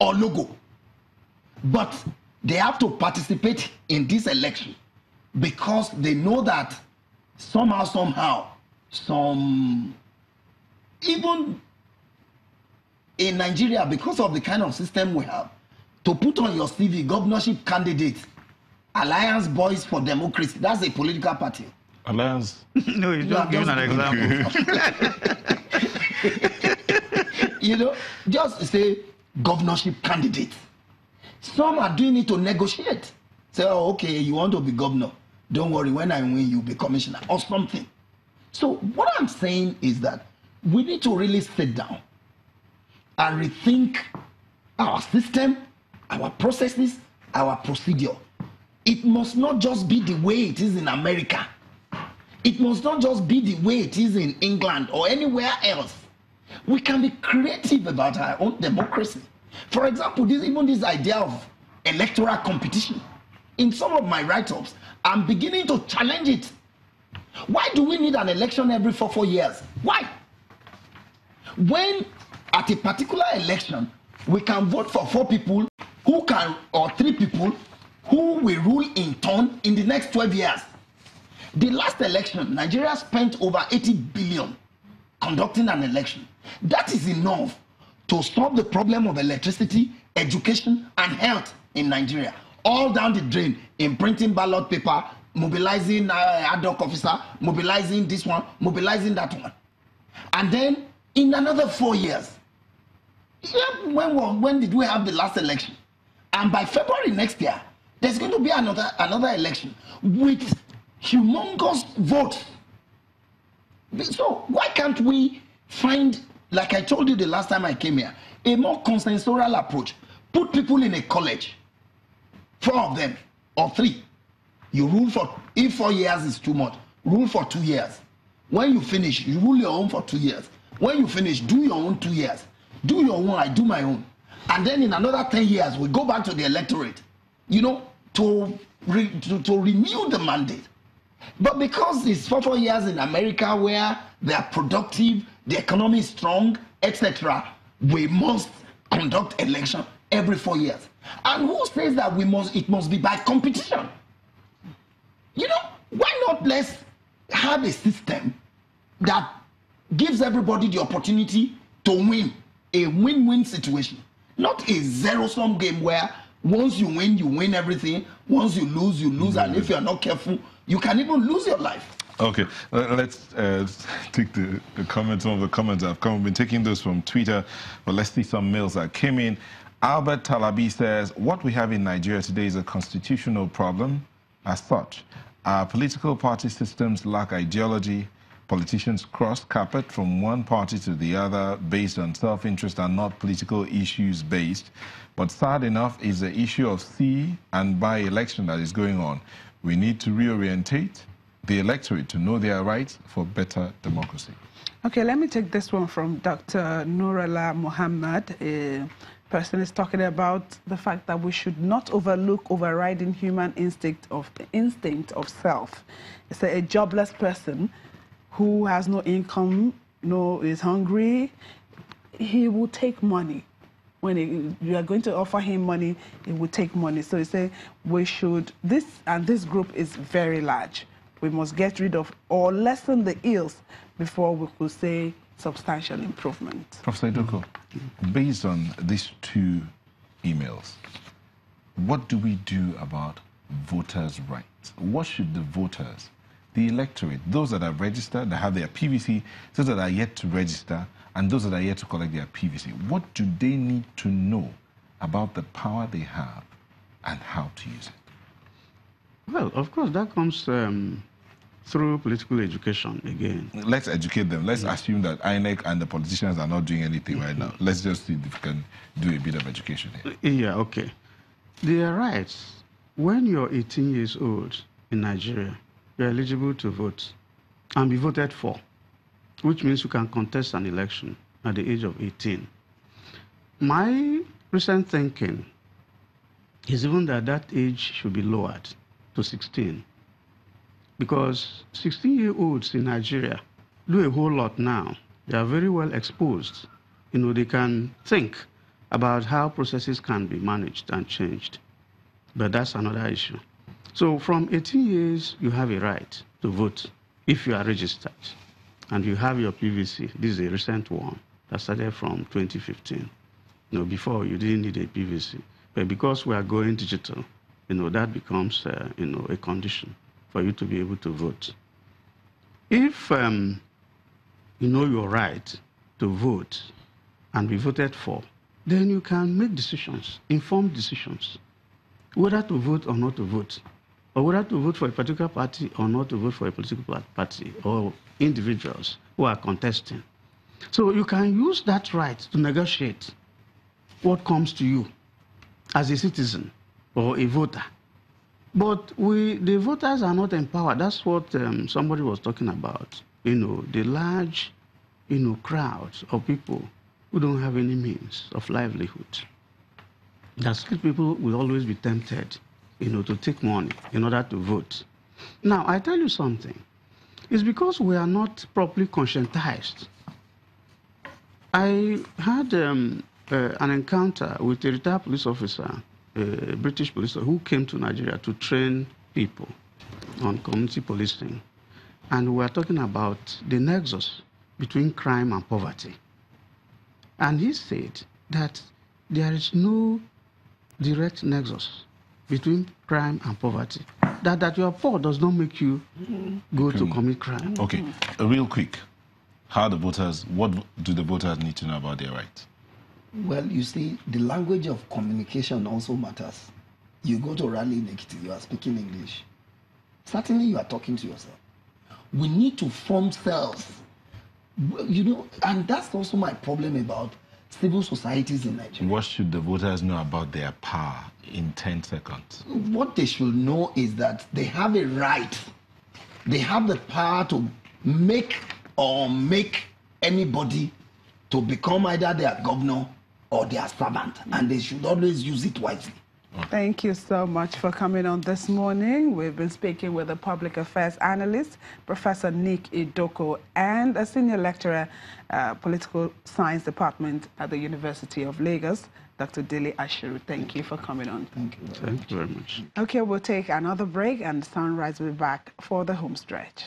or logo. But they have to participate in this election because they know that somehow, even in Nigeria, because of the kind of system we have, to put on your CV governorship candidate, Alliance Boys for Democracy, that's a political party. Alliance? No, you don't give an example. You know, just say governorship candidate. Some are doing it to negotiate. Say, oh, okay, you want to be governor. Don't worry, when I win, you'll be commissioner or something. So what I'm saying is that we need to really sit down and rethink our system, our processes, our procedure. It must not just be the way it is in America. It must not just be the way it is in England or anywhere else. We can be creative about our own democracy. For example, even this idea of electoral competition. In some of my write-ups, I'm beginning to challenge it. Why do we need an election every 4 years? Why? When at a particular election, we can vote for 4 people who can, or 3 people who will rule in turn in the next 12 years. The last election, Nigeria spent over 80 billion conducting an election. That is enough to solve the problem of electricity, education, and health in Nigeria. All down the drain in printing ballot paper, mobilizing ad hoc officer, mobilizing this one, mobilizing that one. And then in another 4 years, when did we have the last election? And by February next year, there's going to be another election with humongous votes. So why can't we find, like I told you the last time I came here, a more consensual approach? Put people in a college, 4 of them or 3. You rule for, if 4 years is too much, rule for 2 years. When you finish, you rule your own for 2 years. When you finish, do your own 2 years. Do your own, I do my own. And then in another 10 years, we go back to the electorate, you know, to renew the mandate. But because it's 4 years in America where they are productive, the economy is strong, etc., we must conduct election every 4 years. And who says that it must be by competition? You know, why not let's have a system that gives everybody the opportunity to win, a win-win situation, not a zero-sum game where once you win everything. Once you lose, and if you're not careful, you can even lose your life. Okay, let's take the comments. Some of the comments I've been taking those from Twitter, but let's see some mails that came in. Albert Talabi says, what we have in Nigeria today is a constitutional problem as such. Our political party systems lack ideology. Politicians cross carpet from one party to the other based on self-interest and not political issues based. But sad enough is the issue of see and buy election that is going on. We need to reorientate the electorate to know their rights for better democracy. Okay, let me take this one from Dr. Nurullah Muhammad. A person is talking about the fact that we should not overlook overriding human instinct of self. It's a jobless person who has no income, is hungry. He will take money. When you are going to offer him money, he will take money. So he said we should, this group is very large. We must get rid of or lessen the ills before we could say substantial improvement. Professor Idoko, based on these 2 emails, what do we do about voters' rights? What should the voters, the electorate, those that are registered, that have their PVC, those that are yet to register, and those that are yet to collect their PVC, what do they need to know about the power they have and how to use it? Well, of course, that comes through political education again. Let's educate them. Let's assume that INEC and the politicians are not doing anything right now. Let's just see if we can do a bit of education here. Yeah, okay. Their rights, when you're 18 years old in Nigeria, you're eligible to vote and be voted for, which means you can contest an election at the age of 18. My recent thinking is even that age should be lowered to 16. Because 16-year-olds in Nigeria do a whole lot now. They are very well exposed. They can think about how processes can be managed and changed. But that's another issue. So from 18 years, you have a right to vote if you are registered. And you have your PVC. This is a recent one that started from 2015. Before you didn't need a PVC. But because we are going digital, that becomes, a condition for you to be able to vote. If you know your right to vote and be voted for, then you can make decisions, informed decisions, whether to vote or not to vote, or whether to vote for a particular party or not to vote for a political party, or individuals who are contesting. So you can use that right to negotiate what comes to you as a citizen or a voter. But the voters are not empowered. That's what somebody was talking about. The large, crowds of people who don't have any means of livelihood. That skilled people will always be tempted, to take money in order to vote. Now, I tell you something. It's because we are not properly conscientized. I had an encounter with a retired police officer, a British police officer, who came to Nigeria to train people on community policing. And we were talking about the nexus between crime and poverty. And he said that there is no direct nexus between crime and poverty. That you are poor does not make you go to commit crime. Okay, real quick. What do the voters need to know about their rights? Well, you see, the language of communication also matters. You go to a rally in Ekiti, you are speaking English. Certainly you are talking to yourself. We need to form cells. And that's also my problem about civil societies in Nigeria. What should the voters know about their power in 10 seconds? What they should know is that they have a right. They have the power to make anybody to become either their governor or their servant, and they should always use it wisely. Thank you so much for coming on this morning. We've been speaking with a public affairs analyst, Professor Nick Idoko, and a senior lecturer, Political Science Department at the University of Lagos, Dr. Dele Ashiru. Thank you for coming on. Thank you. Thank you very much. Okay, we'll take another break, and Sunrise will be back for the home stretch.